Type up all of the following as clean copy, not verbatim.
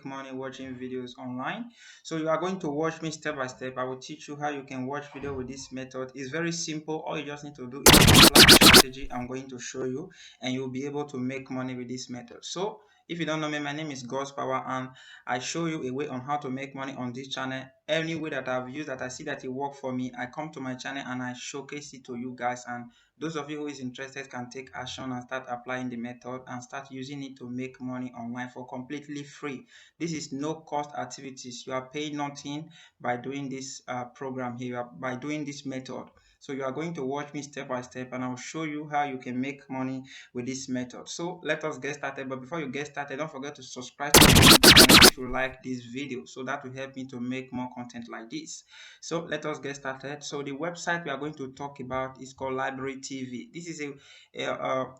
make money watching videos online. So you are going to watch me step by step. I will teach you how you can watch video with this method. It's very simple. All you just need to do is apply the strategy I'm going to show you, and you'll be able to make money with this method. So if you don't know me, my name is God's Power, and I show you a way on how to make money on this channel. Any way that I've used that I see that it worked for me, I come to my channel and I showcase it to you guys, and those of you who is interested can take action and start applying the method and start using it to make money online for completely free. This is no cost activities. You are paying nothing by doing this program here, by doing this method. So you are going to watch me step by step, and I'll show you how you can make money with this method. So let us get started. But before you get started, don't forget to subscribe to my YouTube channel if you like this video, so that will help me to make more content like this. So let us get started. So the website we are going to talk about is called Library TV. This is a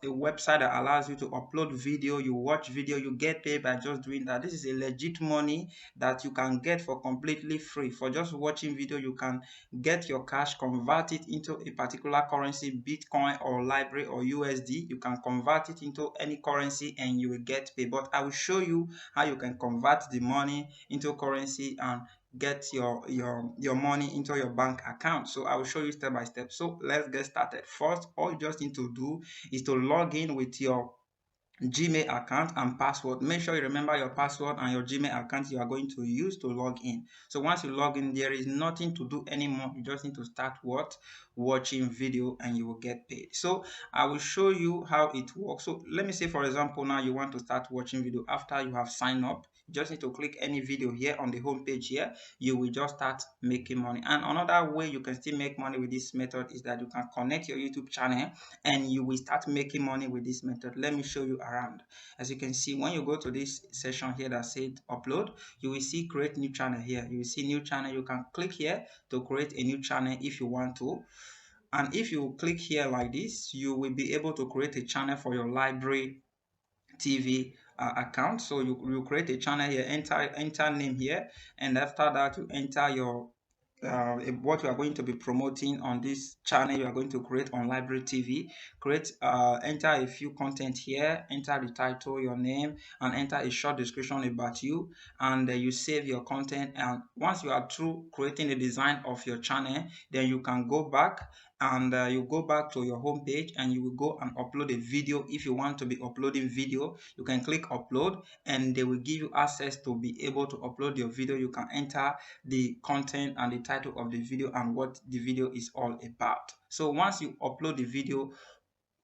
website that allows you to upload video, you watch video, you get paid by just doing that. This is a legit money that you can get for completely free. For just watching video, you can get your cash, convert it into a particular currency, Bitcoin or Library or USD. You can convert it into any currency and you will get paid. But I will show you how you can convert the money into currency and get your money into your bank account. So I will show you step by step. So let's get started. First, all you just need to do is to log in with your Gmail account and password. Make sure you remember your password and your Gmail account you are going to use to log in. So once you log in, there is nothing to do anymore. You just need to start watching video, and you will get paid. So I will show you how it works. So let me say, for example, now you want to start watching video after you have signed up. You just need to click any video here on the home page here. You will just start making money. And another way you can still make money with this method is that you can connect your YouTube channel and you will start making money with this method. Let me show you around. As you can see, when you go to this section here that said upload, you will see create new channel here. You will see new channel. You can click here to create a new channel if you want to. And if you click here like this, you will be able to create a channel for your Library TV account. So you create a channel here, enter name here, and after that you enter your what you are going to be promoting on this channel. You are going to create on Library TV. Enter a few content here, enter the title, your name, and enter a short description about you, and you save your content. And once you are through creating the design of your channel, then you can go back and you go back to your home page and you will go and upload a video. If you want to be uploading video, you can click upload and they will give you access to be able to upload your video. You can enter the content and the title of the video and what the video is all about. So once you upload the video,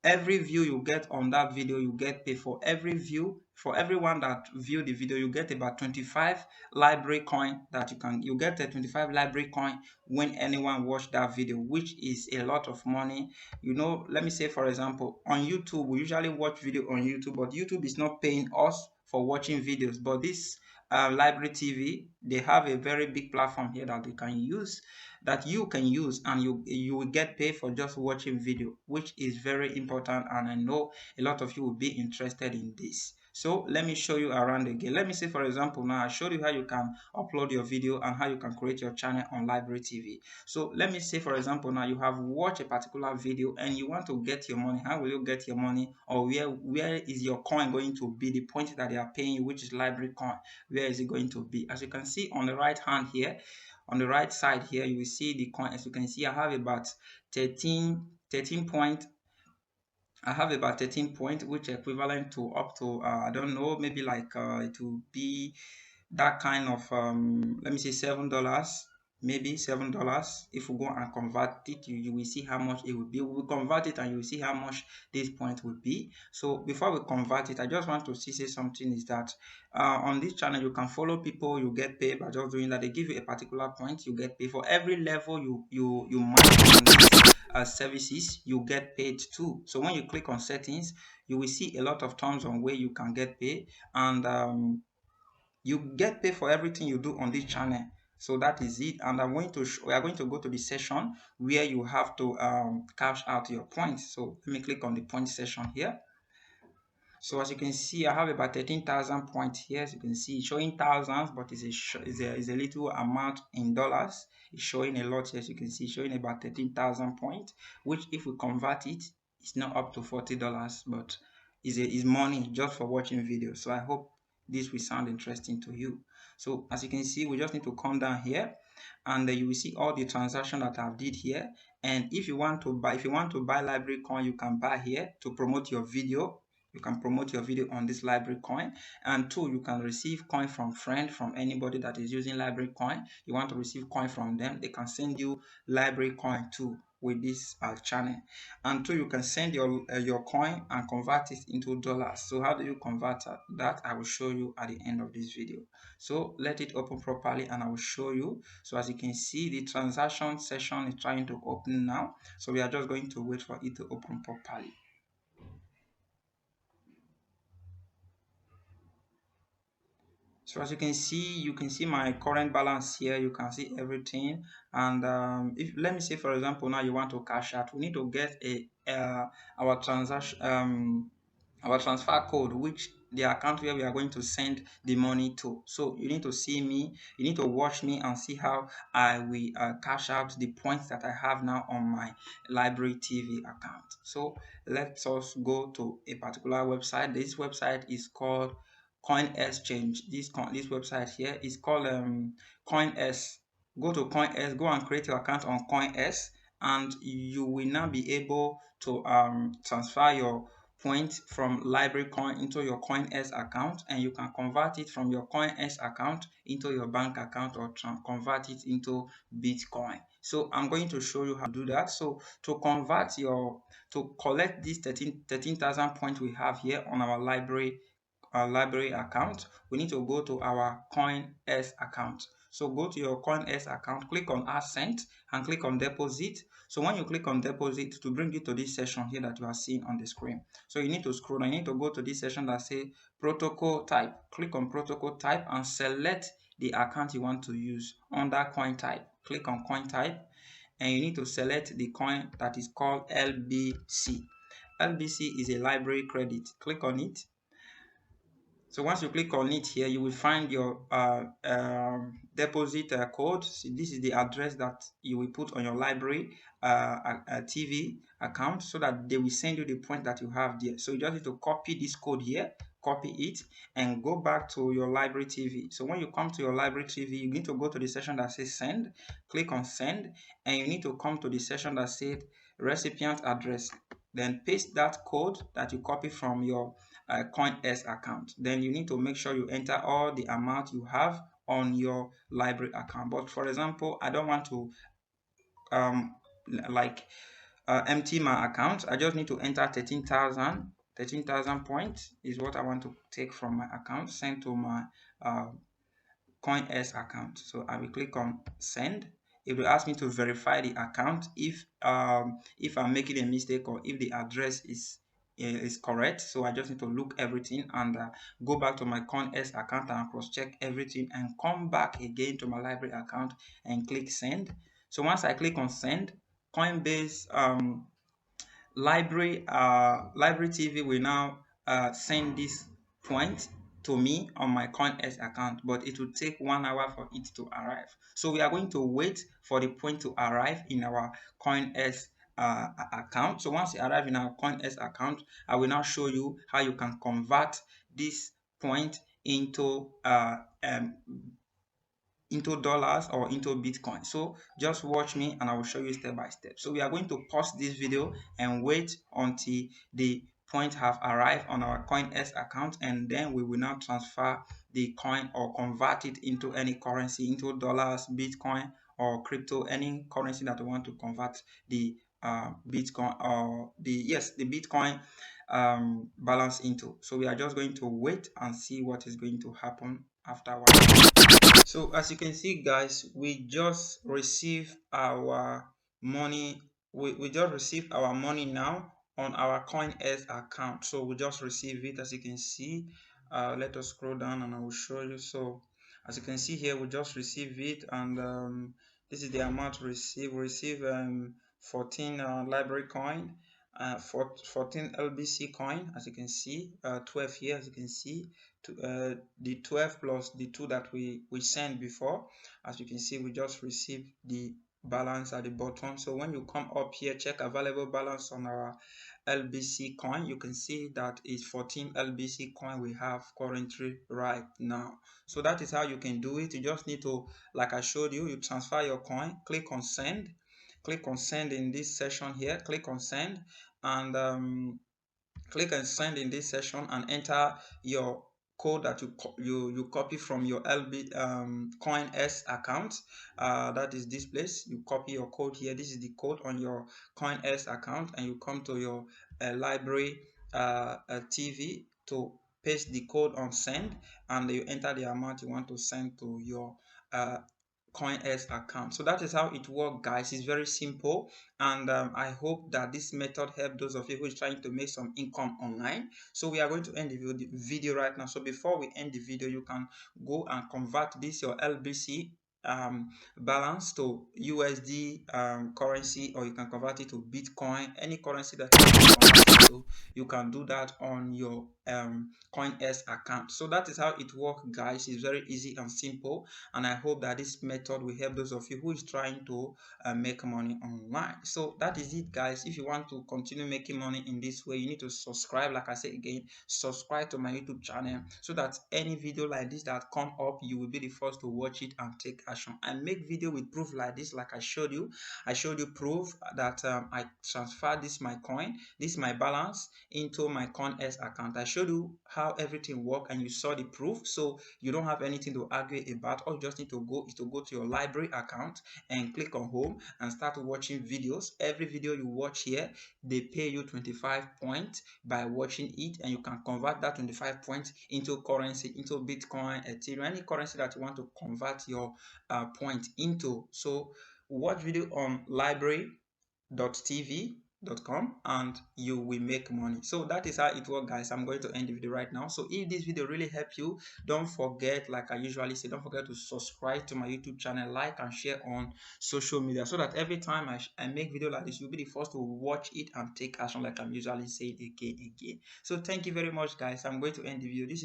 every view you get on that video, you get paid. For every view, for everyone that view the video, you get about 25 library coin that you get a 25 library coin when anyone watch that video, which is a lot of money. You know, let me say, for example, on YouTube, we usually watch video on YouTube, but YouTube is not paying us for watching videos. But this Library TV, they have a very big platform here that you can use, and you will get paid for just watching video, which is very important, and I know a lot of you will be interested in this. So let me show you around again. Let me say, for example, now I showed you how you can upload your video and how you can create your channel on Library TV. So let me say, for example, now you have watched a particular video and you want to get your money. How will you get your money, or where is your coin going to be? The point that they are paying you, which is Library coin, where is it going to be? As you can see on the right hand here, on the right side here, you will see the coin. As you can see, I have about 13 point. I have about 13 point, which equivalent to up to I don't know, maybe like it will be that kind of let me say $7, maybe $7. If we go and convert it, you will see how much it would be. We will convert it and you will see how much this point would be. So before we convert it, I just want to say something is that on this channel you can follow people, you get paid by just doing that. They give you a particular point, you get paid. For every level you mark on this services, you get paid too. So when you click on settings, you will see a lot of terms on where you can get paid, and you get paid for everything you do on this channel. So that is it, and we are going to go to the session where you have to cash out your points. So let me click on the point section here. So as you can see, I have about 13,000 points here. As you can see, it's showing thousands, but it's a little amount in dollars. It's showing a lot here. As you can see, it's showing about 13,000 points, which if we convert it, it's not up to $40, but is money just for watching videos. So I hope this will sound interesting to you. So as you can see, we just need to come down here, and you will see all the transactions that I've did here. And if you want to buy library coin, you can buy here to promote your video. You can promote your video on this library coin. And two, you can receive coin from friend, from anybody that is using library coin. You want to receive coin from them, they can send you library coin too with this channel. And two, you can send your coin and convert it into dollars. So how do you convert that? I will show you at the end of this video. So let it open properly and I will show you. So as you can see, the transaction session is trying to open now. So we are just going to wait for it to open properly. So as you can see my current balance here. You can see everything. And if, let me say for example, now you want to cash out, we need to get our transaction our transfer code, which the account where we are going to send the money to. So you need to see me, you need to watch me and see how I will cash out the points that I have now on my library TV account. So let us go to a particular website. This website is called COINEX. This website here is called COINEX. Go to COINEX, go and create your account on COINEX, and you will now be able to transfer your points from library coin into your COINEX account, and you can convert it from your COINEX account into your bank account, or convert it into Bitcoin. So I'm going to show you how to do that. So to collect this 13,000 points we have here on our library account, we need to go to our COINEX account. So go to your COINEX account, click on Ascent and click on Deposit. So when you click on Deposit, to bring you to this section here that you are seeing on the screen. So you need to scroll down, you need to go to this section that says Protocol Type. Click on Protocol Type and select the account you want to use under Coin Type. Click on Coin Type and you need to select the coin that is called LBC. LBC is a library credit. Click on it. So once you click on it here, you will find your deposit code. So this is the address that you will put on your library TV account, so that they will send you the point that you have there. So you just need to copy this code here, copy it, and go back to your library TV. So when you come to your library TV, you need to go to the section that says Send. Click on Send, and you need to come to the section that says Recipient Address. Then paste that code that you copy from your COINEX account. Then you need to make sure you enter all the amount you have on your library account. But for example, I don't want to empty my account. I just need to enter 13,000 points is what I want to take from my account, send to my COINEX account. So I will click on Send. It will ask me to verify the account if I'm making a mistake, or if the address is correct. So I just need to look everything and go back to my COINEX account and cross check everything, and come back again to my library account and click Send. So once I click on Send, Coinbase library TV will now send this point to me on my COINEX account, but it will take 1 hour for it to arrive. So we are going to wait for the point to arrive in our COINEX account. So once it arrives in our COINEX account, I will now show you how you can convert this point into dollars or into Bitcoin. So just watch me and I will show you step by step. So we are going to pause this video and wait until the point have arrived on our COINEX account, and then we will now transfer the coin or convert it into any currency, into dollars, Bitcoin, or crypto, any currency that we want to convert the Bitcoin or the Bitcoin balance into. So we are just going to wait and see what is going to happen afterwards. So as you can see, guys, we just received our money. We just received our money now on our COINEX account. So we just received it, as you can see. Let us scroll down and I will show you. So as you can see here, we just received it, and this is the amount received. We received 14 library coin, 14 LBC coin, as you can see, 12 here, as you can see. The 12 plus the 2 that we sent before. As you can see, we just received the balance at the bottom. So when you come up here, check available balance on our LBC coin. You can see that is 14 LBC coin we have currently right now. So that is how you can do it. You just need to, like I showed you, you transfer your coin, click on send, in this session here, click on send, and click and send in this session and enter your code that you copy from your COINEX account. That is this place. You copy your code here. This is the code on your COINEX account, and you come to your library TV to paste the code on send, and you enter the amount you want to send to your COINEX account. So that is how it works, guys. It's very simple, and I hope that this method helped those of you who is trying to make some income online. So we are going to end the video right now. So before we end the video, you can go and convert this your LBC balance to USD currency, or you can convert it to Bitcoin, any currency that you want to convert it to. You can do that on your COINEX account. So that is how it works, guys. It's very easy and simple, and I hope that this method will help those of you who is trying to make money online. So that is it, guys. If you want to continue making money in this way, you need to subscribe. Like I say again, subscribe to my YouTube channel, so that any video like this that come up, you will be the first to watch it and take action. I make video with proof like this, like I showed you. I showed you proof that I transferred this my coin, this my balance, into my COINEX account. I showed you how everything work, and you saw the proof, so you don't have anything to argue about. All you just need to go is to go to your library account and click on home and start watching videos. Every video you watch here, they pay you 25 points by watching it, and you can convert that 25 points into currency, into Bitcoin, Ethereum, any currency that you want to convert your point into. So watch video on library.tv.com and you will make money. So that is how it works, guys. I'm going to end the video right now. So if this video really helped you, don't forget, like I usually say, don't forget to subscribe to my YouTube channel, like and share on social media, so that every time I make video like this, you'll be the first to watch it and take action, like I'm usually saying again. So thank you very much, guys. I'm going to end the video. This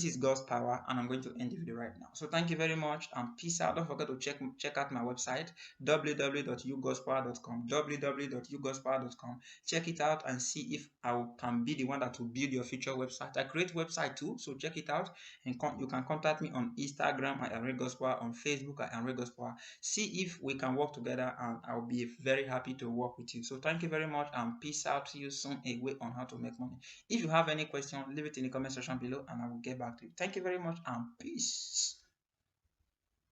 is God's power, and I'm going to end the video right now. So thank you very much and peace out. Don't forget to check out my website, www.ugodspower.com, www.ugodspower.com. Check it out and see if I can be the one that will build your future website. I create website too, so check it out, and you can contact me on Instagram. I am REFFARAL. On Facebook, I am REFFARAL. See if we can work together, and I'll be very happy to work with you. So thank you very much and peace out. See you soon a way on how to make money. If you have any question, leave it in the comment section below and I will get back to you. Thank you very much and peace.